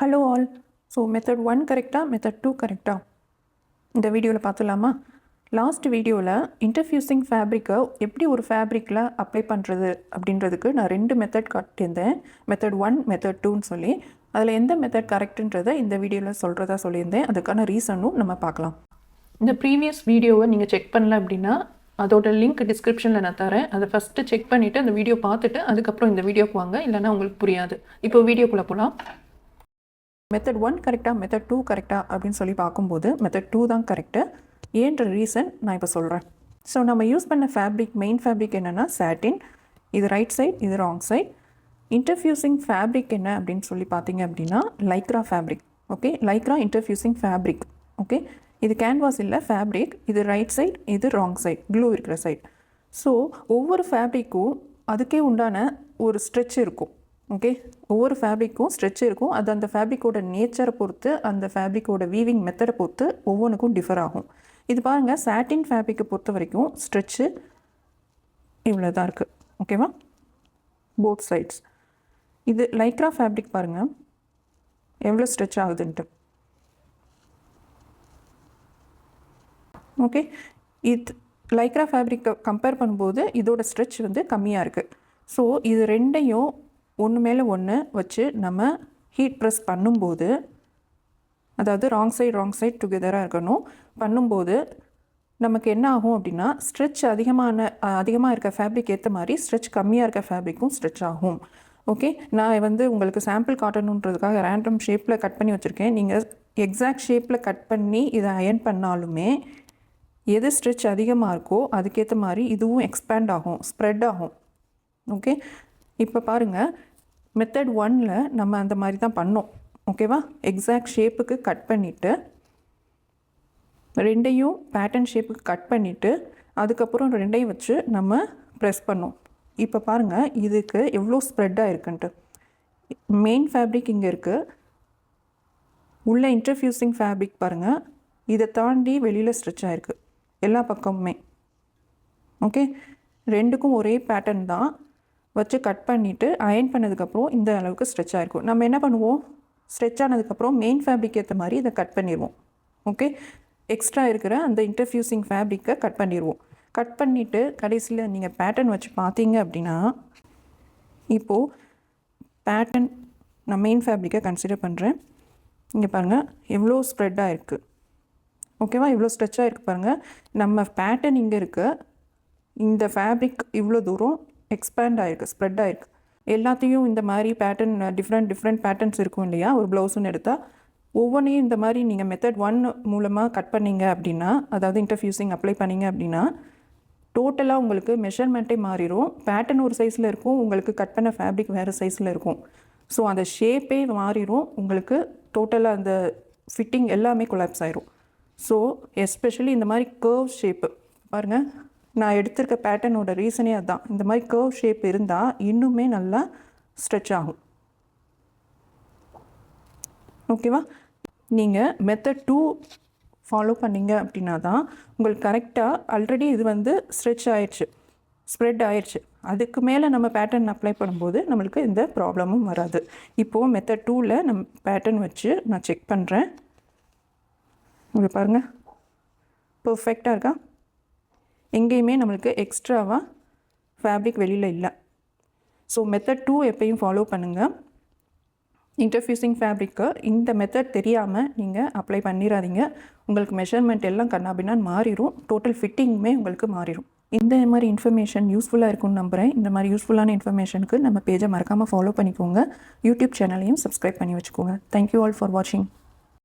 Hello all. So method 1 கரெக்டாக, method 2 கரெக்டாக இந்த வீடியோவில் பார்த்துலாமா? லாஸ்ட் வீடியோவில் இன்டர்ஃப்யூசிங் ஃபேப்ரிக்கை எப்படி ஒரு ஃபேப்ரிக்கில் அப்ளை பண்ணுறது அப்படின்றதுக்கு நான் 2 மெத்தட் காட்டியிருந்தேன். மெத்தட் 1, மெத்தட் 2ன்னு சொல்லி. அதில் எந்த மெத்தட் கரெக்டுன்றதை இந்த வீடியோவில் சொல்கிறதா சொல்லியிருந்தேன். அதுக்கான ரீசனும் நம்ம பார்க்கலாம். இந்த ப்ரீவியஸ் வீடியோவை நீங்கள் செக் பண்ணல அப்படின்னா அதோட லிங்க் டிஸ்கிரிப்ஷனில் நான் தரேன். அதை ஃபஸ்ட்டு செக் பண்ணிவிட்டு அந்த வீடியோ பார்த்துட்டு அதுக்கப்புறம் இந்த வீடியோக்கு வாங்க, இல்லைனா உங்களுக்கு புரியாது. இப்போ வீடியோக்குள்ளே போகலாம். மெத்தட் 1 கரெக்டாக, மெத்தட் 2 கரெக்டாக அப்படின்னு சொல்லி பார்க்கும்போது மெத்தட் 2 தான் கரெக்டு. ஏன்ற ரீசன் நான் இப்போ சொல்கிறேன். ஸோ நம்ம யூஸ் பண்ண ஃபேப்ரிக், மெயின் ஃபேப்ரிக் என்னென்னா சாட்டின். இது ரைட் சைட், இது ராங் சைட். இன்டர்ஃப்யூசிங் ஃபேப்ரிக் என்ன அப்படின்னு சொல்லி பார்த்தீங்க அப்படின்னா Lycra fabric. Okay, Lycra interfusing fabric. Okay, இது கேன்வாஸ் இல்லை, ஃபேப்ரிக். இது ரைட் சைட், இது ராங் சைட், க்ளூ இருக்கிற சைட். ஸோ ஒவ்வொரு ஃபேப்ரிக்கும் அதுக்கே உண்டான ஒரு ஸ்ட்ரெச் இருக்கும். ஓகே, ஒவ்வொரு ஃபேப்ரிக்கும் ஸ்ட்ரெச் இருக்கும். அது அந்த ஃபேப்ரிக்கோட நேச்சரை பொறுத்து, அந்த ஃபேப்ரிக்கோட வீவிங் மெத்தடை பொறுத்து ஒவ்வொன்றுக்கும் டிஃபர் ஆகும். இது பாருங்கள், சாட்டின் ஃபேப்ரிக்கை பொறுத்த வரைக்கும் ஸ்ட்ரெச்சு இவ்வளோ தான் இருக்குது. ஓகேவா, போத் சைட்ஸ். இது லைக்ரா ஃபேப்ரிக் பாருங்கள் எவ்வளோ ஸ்ட்ரெச் ஆகுதுன்ட்டு. ஓகே, இது லைக்ரா ஃபேப்ரிக்கை கம்பேர் பண்ணும்போது இதோட ஸ்ட்ரெச் வந்து கம்மியாக இருக்குது. ஸோ இது ரெண்டையும் ஒன்று மேலே ஒன்று வச்சு நம்ம ஹீட் ப்ரெஸ் பண்ணும்போது, அதாவது ராங் சைட் டுகெதராக இருக்கணும், பண்ணும்போது நமக்கு என்ன ஆகும் அப்படின்னா ஸ்ட்ரெச் அதிகமாக இருக்க ஃபேப்ரிக் ஏற்ற மாதிரி ஸ்ட்ரெச் கம்மியாக இருக்க ஃபேப்ரிக்கும் ஸ்ட்ரெச் ஆகும். ஓகே, நான் வந்து உங்களுக்கு சாம்பிள் காட்டணுன்றதுக்காக ரேண்டம் ஷேப்பில் கட் பண்ணி வச்சுருக்கேன். நீங்கள் எக்ஸாக்ட் ஷேப்பில் கட் பண்ணி இதை அயர்ன் பண்ணாலுமே எது ஸ்ட்ரெச் அதிகமாக இருக்கோ அதுக்கேற்ற மாதிரி இதுவும் எக்ஸ்பேண்ட் ஆகும், ஸ்ப்ரெட் ஆகும். ஓகே, இப்போ பாருங்கள், மெத்தட் 1ல் நம்ம அந்த மாதிரி தான் பண்ணோம். ஓகேவா, எக்ஸாக்ட் ஷேப்புக்கு கட் பண்ணிவிட்டு ரெண்டையும் பேட்டர்ன் ஷேப்புக்கு கட் பண்ணிவிட்டு அதுக்கப்புறம் ரெண்டையும் வச்சு நம்ம ப்ரெஸ் பண்ணோம். இப்போ பாருங்கள் இதுக்கு எவ்வளோ ஸ்ப்ரெட்டாக இருக்குன்ட்டு. மெயின் ஃபேப்ரிக் இங்கே இருக்குது, உள்ள இன்டர்ஃப்யூசிங் ஃபேப்ரிக் பாருங்கள், இதை தாண்டி வெளியில் ஸ்ட்ரெச் ஆகிருக்கு எல்லா பக்கமுமே. ஓகே, ரெண்டுக்கும் ஒரே பேட்டர்ன் தான். வச்சு கட் பண்ணிவிட்டு அயர்ன் பண்ணதுக்கப்புறம் இந்த அளவுக்கு ஸ்ட்ரெச் ஆகிருக்கும். நம்ம என்ன பண்ணுவோம், ஸ்ட்ரெச் ஆனதுக்கப்புறம் மெயின் ஃபேப்ரிக் ஏற்ற மாதிரி இதை கட் பண்ணிடுவோம். ஓகே, எக்ஸ்ட்ரா இருக்கிற அந்த இன்டர்ஃப்யூசிங் ஃபேப்ரிக்கை கட் பண்ணிடுவோம். கட் பண்ணிவிட்டு கடைசியில் நீங்கள் பேட்டர்ன் வச்சு பார்த்தீங்க அப்படின்னா, இப்போது பேட்டர்ன் நான் மெயின் ஃபேப்ரிக்கை கன்சிடர் பண்ணுறேன். இங்கே பாருங்கள் எவ்வளோ ஸ்ப்ரெட்டாக இருக்குது. ஓகேவா, இவ்வளோ ஸ்ட்ரெச்சாக இருக்குது பாருங்கள். நம்ம பேட்டர்ன் இங்கே இருக்குது, இந்த ஃபேப்ரிக் இவ்வளோ தூரம் எக்ஸ்பேண்ட் ஆகிருக்கு, ஸ்ப்ரெட் ஆகிருக்கு. எல்லாத்தையும் இந்த மாதிரி பேட்டர்ன் டிஃப்ரெண்ட் பேட்டர்ன்ஸ் இருக்கும் இல்லையா, ஒரு ப்ளவுஸுன்னு எடுத்தால் ஒவ்வொன்றையும் இந்த மாதிரி நீங்கள் மெத்தட் 1 மூலமாக கட் பண்ணிங்க அப்படின்னா, அதாவது இன்டர்ஃப்யூசிங் அப்ளை பண்ணிங்க அப்படின்னா டோட்டலாக உங்களுக்கு மெஷர்மெண்ட்டே மாறிடும். பேட்டர்ன் ஒரு சைஸில் இருக்கும், உங்களுக்கு கட் பண்ண ஃபேப்ரிக் வேறு சைஸில் இருக்கும். ஸோ அந்த ஷேப்பே மாறிடும் உங்களுக்கு, டோட்டலாக அந்த ஃபிட்டிங் எல்லாமே கொலாப்ஸ் ஆயிரும். ஸோ எஸ்பெஷலி இந்த மாதிரி கர்வ் ஷேப்பு பாருங்கள், நான் எடுத்திருக்க பேட்டர்னோட ரீசனே அதுதான். இந்த மாதிரி கர்வ் ஷேப் இருந்தால் இன்னுமே நல்லா ஸ்ட்ரெச் ஆகும். ஓகேவா, நீங்கள் மெத்தட் 2 ஃபாலோ பண்ணிங்க அப்படின்னா தான் உங்களுக்கு கரெக்டாக, ஆல்ரெடி இது வந்து ஸ்ட்ரெச் ஆயிடுச்சு, ஸ்ப்ரெட் ஆயிடுச்சு, அதுக்கு மேலே நம்ம பேட்டர்ன் அப்ளை பண்ணும்போது நம்மளுக்கு எந்த ப்ராப்ளமும் வராது. இப்போது மெத்தட் 2ல் நம்ம பேட்டர்ன் வச்சு நான் செக் பண்ணுறேன். உங்களுக்கு பாருங்கள் பர்ஃபெக்டாக இருக்கா, எங்கேயுமே நம்மளுக்கு எக்ஸ்ட்ராவாக ஃபேப்ரிக் வெளியில் இல்லை. ஸோ மெத்தட் 2 எப்பயும் ஃபாலோ பண்ணுங்கள். இன்டர்ஃப்யூசிங் ஃபேப்ரிக்கு இந்த மெத்தட் தெரியாமல் நீங்கள் அப்ளை பண்ணிடாதீங்க. உங்களுக்கு மெஷர்மெண்ட் எல்லாம் கண்ணாபின்னான்னு மாறிடும், டோட்டல் ஃபிட்டிங்குமே உங்களுக்கு மாறிடும். இந்த மாதிரி இன்ஃபர்மேஷன் யூஸ்ஃபுல்லாக இருக்கும்னு நம்புகிறேன். இந்த மாதிரி யூஸ்ஃபுல்லான இன்ஃபர்மேஷனுக்கு நம்ம பேஜை மறக்காமல் ஃபாலோ பண்ணிக்கோங்க. யூடியூப் சேனலையும் சப்ஸ்கிரைப் பண்ணி வச்சுக்கோங்க. தேங்க்யூ ஆல் ஃபார் வாட்சிங்.